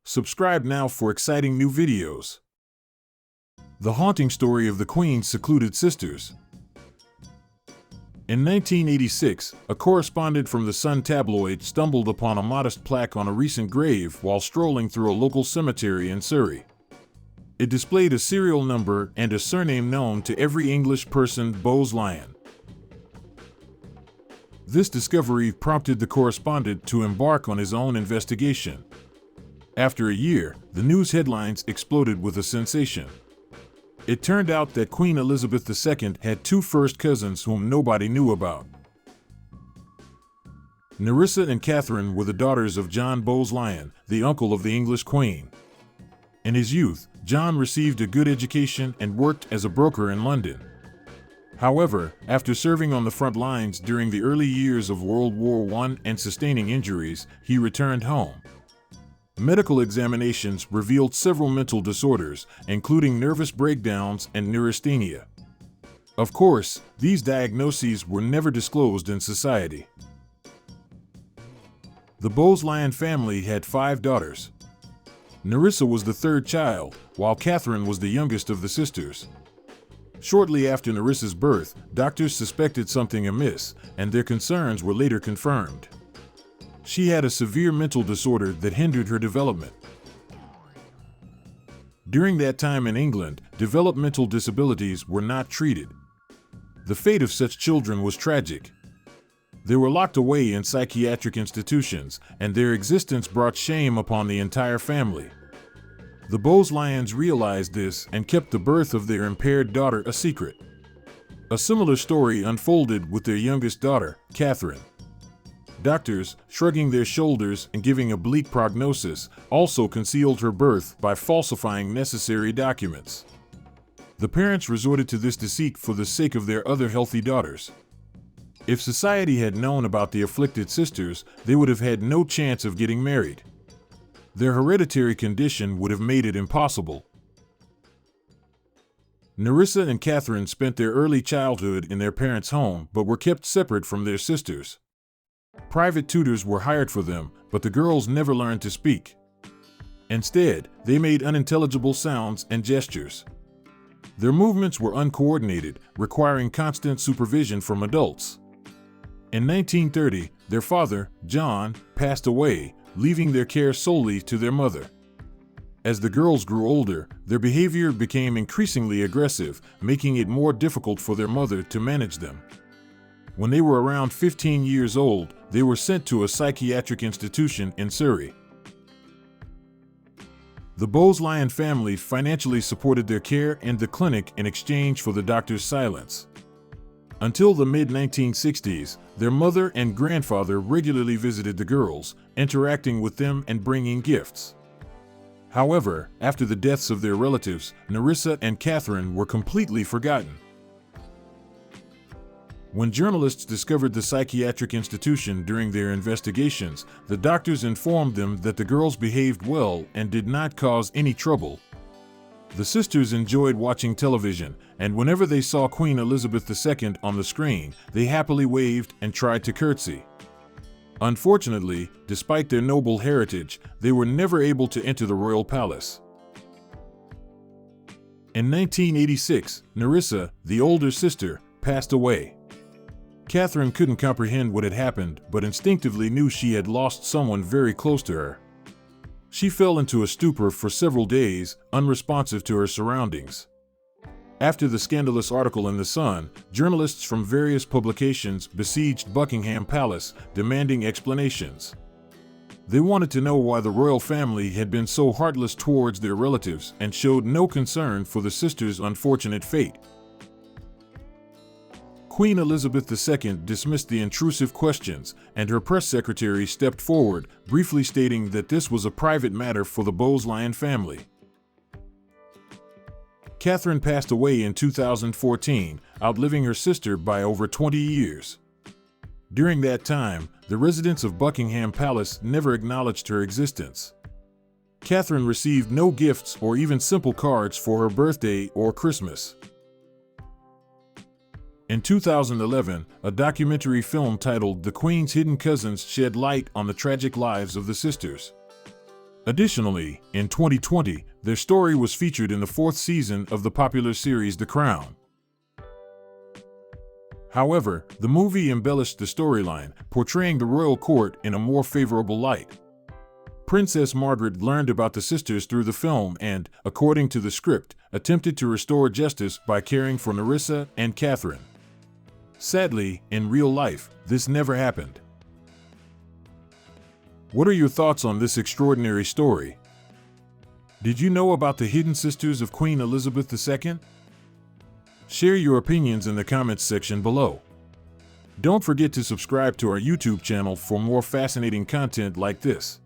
Subscribe now for exciting new videos. The haunting story of the Queen's secluded sisters. In 1986, a correspondent from the Sun tabloid stumbled upon a modest plaque on a recent grave while strolling through a local cemetery in Surrey. It displayed a serial number and a surname known to every English person, Bowes-Lyon. This discovery prompted the correspondent to embark on his own investigation. After a year, the news headlines exploded with a sensation. It turned out that Queen Elizabeth II had two first cousins whom nobody knew about. Nerissa and Katherine were the daughters of John Bowes-Lyon, the uncle of the English Queen. In his youth, John received a good education and worked as a broker in London. However, after serving on the front lines during the early years of World War I and sustaining injuries, he returned home. Medical examinations revealed several mental disorders, including nervous breakdowns and neurasthenia. Of course, these diagnoses were never disclosed in society. The Bowes-Lyon family had 5 daughters. Nerissa was the third child, while Katherine was the youngest of the sisters. Shortly after Nerissa's birth, doctors suspected something amiss, and their concerns were later confirmed. She had a severe mental disorder that hindered her development. During that time in England, developmental disabilities were not treated. The fate of such children was tragic. They were locked away in psychiatric institutions, and their existence brought shame upon the entire family. The Bowes-Lyons realized this and kept the birth of their impaired daughter a secret. A similar story unfolded with their youngest daughter, Katherine. Doctors, shrugging their shoulders and giving a bleak prognosis, also concealed her birth by falsifying necessary documents. The parents resorted to this deceit for the sake of their other healthy daughters. If society had known about the afflicted sisters, they would have had no chance of getting married. Their hereditary condition would have made it impossible. Nerissa and Katherine spent their early childhood in their parents' home but were kept separate from their sisters. Private tutors were hired for them, but the girls never learned to speak. Instead, they made unintelligible sounds and gestures. Their movements were uncoordinated, requiring constant supervision from adults. In 1930, their father, John, passed away, leaving their care solely to their mother. As the girls grew older, their behavior became increasingly aggressive, making it more difficult for their mother to manage them. When they were around 15 years old, they were sent to a psychiatric institution in Surrey. The Bowes-Lyon family financially supported their care and the clinic in exchange for the doctor's silence. Until the mid-1960s, their mother and grandfather regularly visited the girls, interacting with them and bringing gifts. However, after the deaths of their relatives, Nerissa and Katherine were completely forgotten. When journalists discovered the psychiatric institution during their investigations, the doctors informed them that the girls behaved well and did not cause any trouble. The sisters enjoyed watching television, and whenever they saw Queen Elizabeth II on the screen, they happily waved and tried to curtsy. Unfortunately, despite their noble heritage, they were never able to enter the royal palace. In 1986, Nerissa, the older sister, passed away. Katherine couldn't comprehend what had happened, but instinctively knew she had lost someone very close to her. She fell into a stupor for several days, unresponsive to her surroundings. After the scandalous article in The Sun, journalists from various publications besieged Buckingham Palace, demanding explanations. They wanted to know why the royal family had been so heartless towards their relatives and showed no concern for the sisters' unfortunate fate. Queen Elizabeth II dismissed the intrusive questions, and her press secretary stepped forward, briefly stating that this was a private matter for the Bowes-Lyon family. Katherine passed away in 2014, outliving her sister by over 20 years. During that time, the residents of Buckingham Palace never acknowledged her existence. Katherine received no gifts or even simple cards for her birthday or Christmas. In 2011, a documentary film titled The Queen's Hidden Cousins shed light on the tragic lives of the sisters. Additionally, in 2020, their story was featured in the fourth season of the popular series The Crown. However, the movie embellished the storyline, portraying the royal court in a more favorable light. Princess Margaret learned about the sisters through the film and, according to the script, attempted to restore justice by caring for Nerissa and Katherine. Sadly, in real life, this never happened. What are your thoughts on this extraordinary story? Did you know about the hidden sisters of Queen Elizabeth II? Share your opinions in the comments section below. Don't forget to subscribe to our YouTube channel for more fascinating content like this.